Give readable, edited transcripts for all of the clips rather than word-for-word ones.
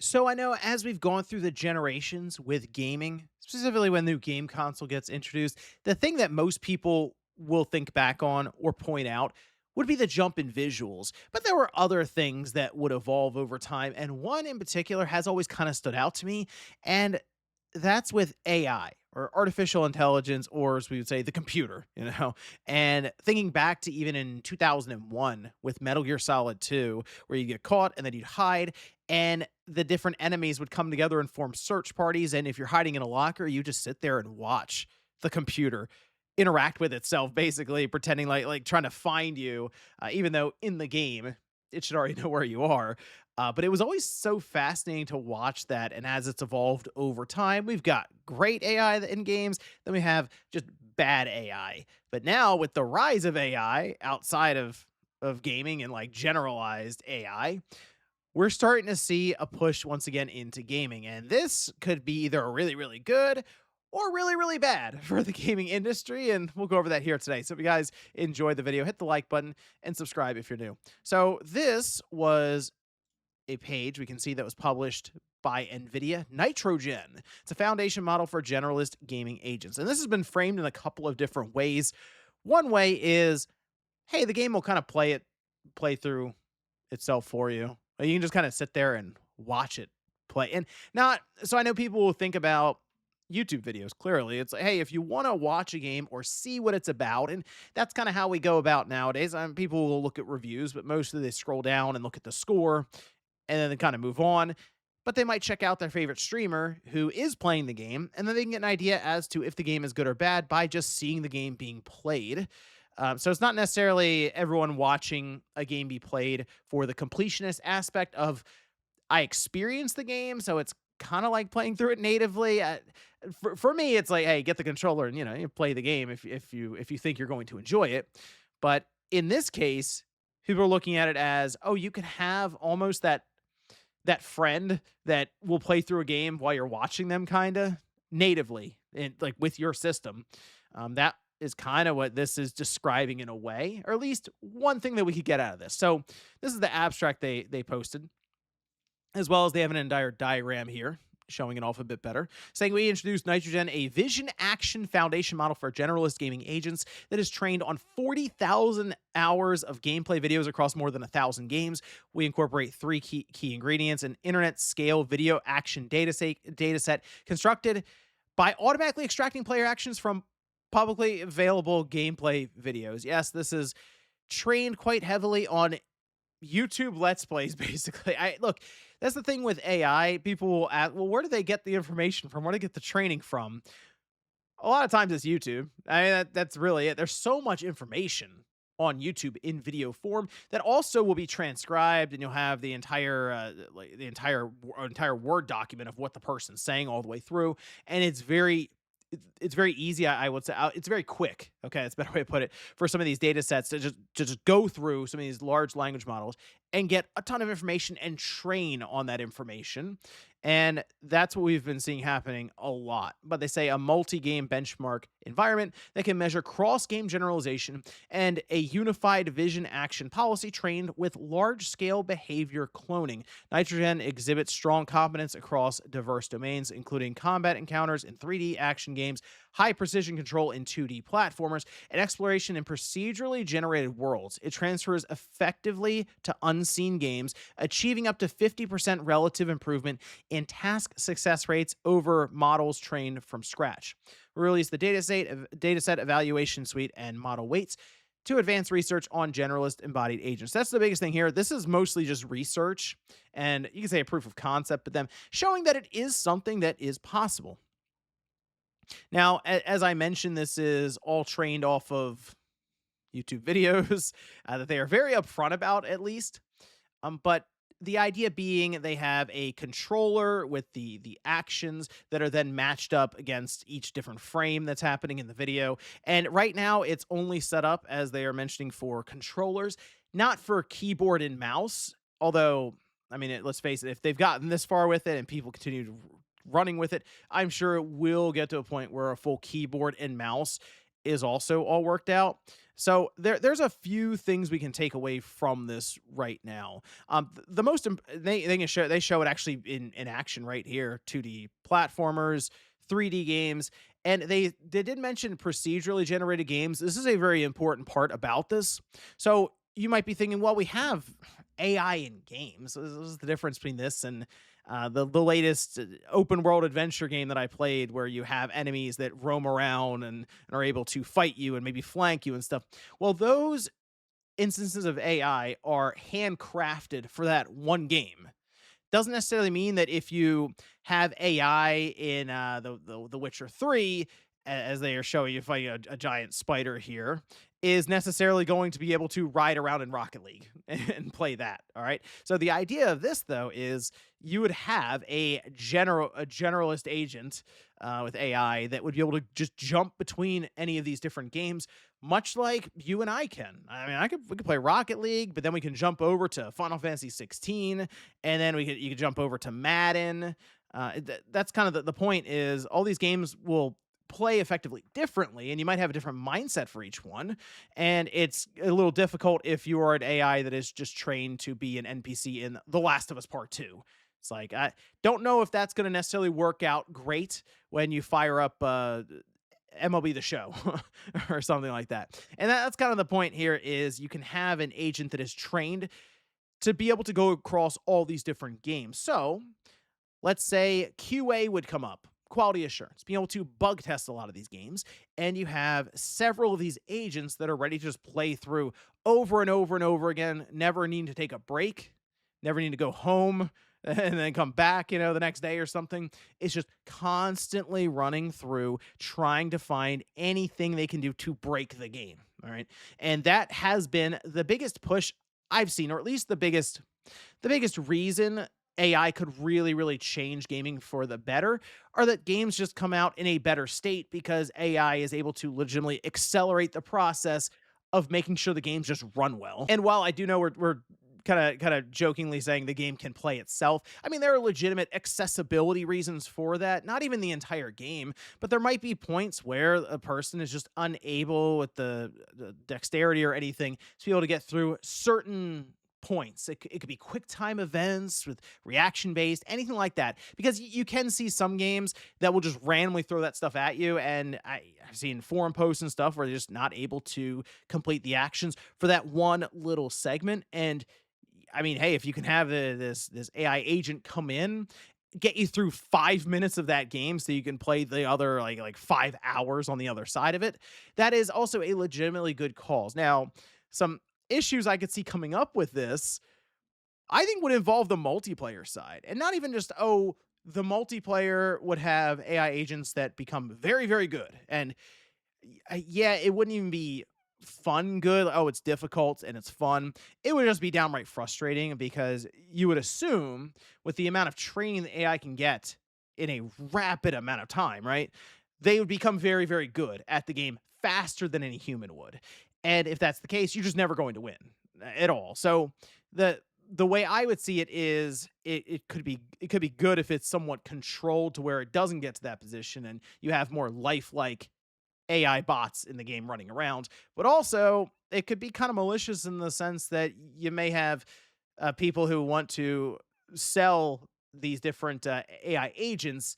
So I know as we've gone through the generations with gaming, specifically when the new game console gets introduced, the thing that most people will think back on or point out would be the jump in visuals. But there were other things that would evolve over time. And one in particular has always kind of stood out to me. And that's with AI or artificial intelligence, or as we would say, the computer, And thinking back to even in 2001 with Metal Gear Solid 2, where you get caught and then you'd hide, and the different enemies would come together and form search parties. And if you're hiding in a locker, you just sit there and watch the computer interact with itself, basically pretending like trying to find you, even though in the game it should already know where you are. But it was always so fascinating to watch that. And as it's evolved over time, we've got great AI in games, then we have just bad AI. But now with the rise of AI outside of gaming and like generalized AI, we're starting to see a push once again into gaming. And this could be either really, really good or really, really bad for the gaming industry. And we'll go over that here today. So if you guys enjoyed the video, hit the like button and subscribe if you're new. So this was a page we can see that was published by Nvidia, Nitrogen. It's a foundation model for generalist gaming agents. And this has been framed in a couple of different ways. One way is, hey, the game will kind of play through itself for you. You can just kind of sit there and watch it play. And not so I know people will think about YouTube videos. Clearly, it's like, hey, if you want to watch a game or see what it's about, and that's kind of how we go about nowadays. People will look at reviews, but mostly they scroll down and look at the score and then they kind of move on. But they might check out their favorite streamer who is playing the game, and then they can get an idea as to if the game is good or bad by just seeing the game being played. So it's not necessarily everyone watching a game be played for the completionist aspect of I experience the game, so it's kind of like playing through it natively. For me, it's like, hey, get the controller and you play the game if you think you're going to enjoy it. But in this case, people are looking at it as, oh, you could have almost that friend that will play through a game while you're watching them, kind of natively, and like with your system. That is kind of what this is describing in a way, or at least one thing that we could get out of this. So this is the abstract they posted, as well as they have an entire diagram here showing it off a bit better, saying we introduced Nitrogen, a vision action foundation model for generalist gaming agents that is trained on 40,000 hours of gameplay videos across more than 1,000 games. We incorporate three key ingredients: an internet scale video action data set constructed by automatically extracting player actions from publicly available gameplay videos. Yes, this is trained quite heavily on YouTube Let's Plays, basically. Look, that's the thing with AI. People will ask, well, where do they get the information from? Where do they get the training from? A lot of times it's YouTube. I mean, that's really it. There's so much information on YouTube in video form that also will be transcribed, and you'll have the entire Word document of what the person's saying all the way through, and it's very easy. I would say it's very quick. Okay, that's a better way to put it, for some of these data sets to just go through some of these large language models and get a ton of information and train on that information. And that's what we've been seeing happening a lot. But they say a multi-game benchmark environment that can measure cross-game generalization and a unified vision action policy trained with large-scale behavior cloning. Nitrogen exhibits strong competence across diverse domains, including combat encounters in 3D action games, high precision control in 2D platformers, and exploration in procedurally generated worlds. It transfers effectively to unseen games, achieving up to 50% relative improvement in task success rates over models trained from scratch. We released the dataset evaluation suite and model weights to advance research on generalist embodied agents. That's the biggest thing here. This is mostly just research, and you can say a proof of concept, but them showing that it is something that is possible. Now, as I mentioned, this is all trained off of YouTube videos that they are very upfront about, at least. But the idea being they have a controller with the actions that are then matched up against each different frame that's happening in the video. And right now, it's only set up, as they are mentioning, for controllers, not for keyboard and mouse. Although, I mean, let's face it, if they've gotten this far with it and people continue running with it, I'm sure it will get to a point where a full keyboard and mouse is also all worked out. There's a few things we can take away from this right now. The most they show it actually in action right here. 2D platformers, 3D games, and they did mention procedurally generated games. This is a very important part about this. So you might be thinking, well, we have AI in games. This is the difference between this and the latest open world adventure game that I played, where you have enemies that roam around and are able to fight you and maybe flank you and stuff. Well, those instances of AI are handcrafted for that one game. Doesn't necessarily mean that if you have AI in the Witcher 3, as they are showing you fighting a giant spider here, is necessarily going to be able to ride around in Rocket League and play that. All right. So the idea of this though is you would have a generalist agent with AI that would be able to just jump between any of these different games, much like you and I can. I mean, we could play Rocket League, but then we can jump over to Final Fantasy 16, and then you could jump over to Madden. That's kind of the point. Is all these games will play effectively differently, and you might have a different mindset for each one, and it's a little difficult if you are an AI that is just trained to be an NPC in The Last of Us Part 2. It's like, I don't know if that's going to necessarily work out great when you fire up MLB The Show or something like that. And that's kind of the point here. Is you can have an agent that is trained to be able to go across all these different games. So let's say QA would come up, quality assurance, being able to bug test a lot of these games, and you have several of these agents that are ready to just play through over and over and over again, never needing to take a break, never need to go home and then come back, the next day or something. It's just constantly running through, trying to find anything they can do to break the game. All right. And that has been the biggest push I've seen, or at least the biggest reason AI could really, really change gaming for the better, are that games just come out in a better state because AI is able to legitimately accelerate the process of making sure the games just run well. And while I do know we're kind of jokingly saying the game can play itself, I mean, there are legitimate accessibility reasons for that. Not even the entire game, but there might be points where a person is just unable with the dexterity or anything to be able to get through certain points. It could be quick time events with reaction based, anything like that. Because you can see some games that will just randomly throw that stuff at you. And I've seen forum posts and stuff where they're just not able to complete the actions for that one little segment. And I mean, hey, if you can have this AI agent come in, get you through 5 minutes of that game so you can play the other like 5 hours on the other side of it, that is also a legitimately good cause. Now, some issues I could see coming up with this, I think, would involve the multiplayer side. And not even just, oh, the multiplayer would have AI agents that become very, very good. And yeah, it wouldn't even be fun good. Oh, it's difficult and it's fun. It would just be downright frustrating because you would assume with the amount of training the AI can get in a rapid amount of time, right? They would become very, very good at the game faster than any human would. And if that's the case, you're just never going to win at all. So the way I would see it is it could be good if it's somewhat controlled to where it doesn't get to that position and you have more lifelike AI bots in the game running around. But also, it could be kind of malicious in the sense that you may have people who want to sell these different AI agents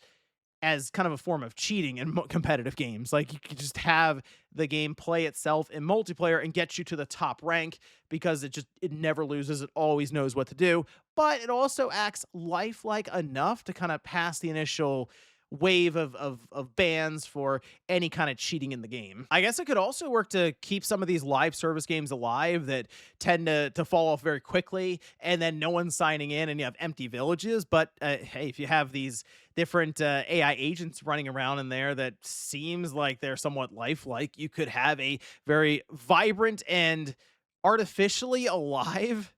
as kind of a form of cheating in competitive games. Like, you could just have the game play itself in multiplayer and get you to the top rank because it never loses. It always knows what to do, but it also acts lifelike enough to kind of pass the initial wave of bans for any kind of cheating in the game. I guess it could also work to keep some of these live service games alive that tend to fall off very quickly, and then no one's signing in and you have empty villages. But hey, if you have these different AI agents running around in there that seems like they're somewhat lifelike, you could have a very vibrant and artificially alive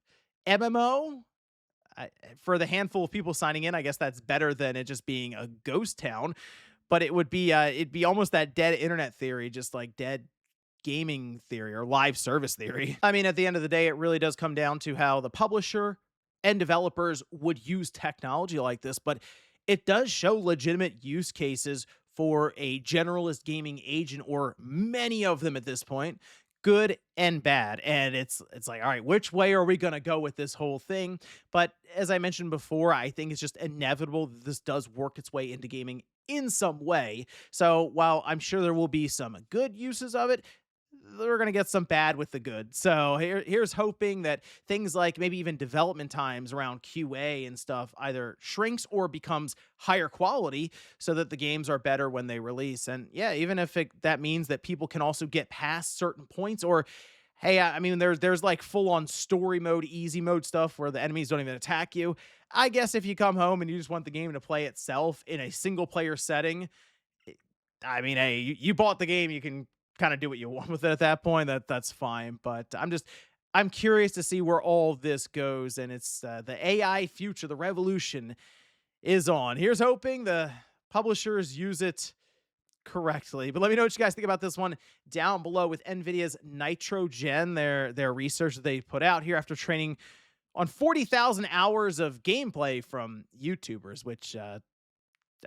MMO. For the handful of people signing in, I guess that's better than it just being a ghost town. But it'd be almost that dead internet theory, just like dead gaming theory or live service theory. I mean, at the end of the day, it really does come down to how the publisher and developers would use technology like this. But it does show legitimate use cases for a generalist gaming agent, or many of them at this point, good and bad, and it's like, all right, which way are we going to go with this whole thing? But as I mentioned before, I think it's just inevitable that this does work its way into gaming in some way. So while I'm sure there will be some good uses of it, they're going to get some bad with the good. So here's hoping that things like maybe even development times around QA and stuff either shrinks or becomes higher quality so that the games are better when they release. And yeah, even if that means that people can also get past certain points, or hey, I mean, there's like full on story mode, easy mode stuff where the enemies don't even attack you. I guess if you come home and you just want the game to play itself in a single player setting, I mean, hey, you bought the game, you can kind of do what you want with it at that point. That's fine. But I'm curious to see where all this goes, and it's the AI future, the revolution is on. Here's hoping the publishers use it correctly. But let me know what you guys think about this one down below with Nvidia's Nitrogen, their research that they put out here after training on 40,000 hours of gameplay from YouTubers, which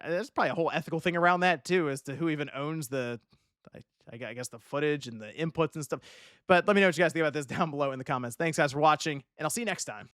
there's probably a whole ethical thing around that too, as to who even owns I, I guess the footage and the inputs and stuff. But let me know what you guys think about this down below in the comments. Thanks guys for watching, and I'll see you next time.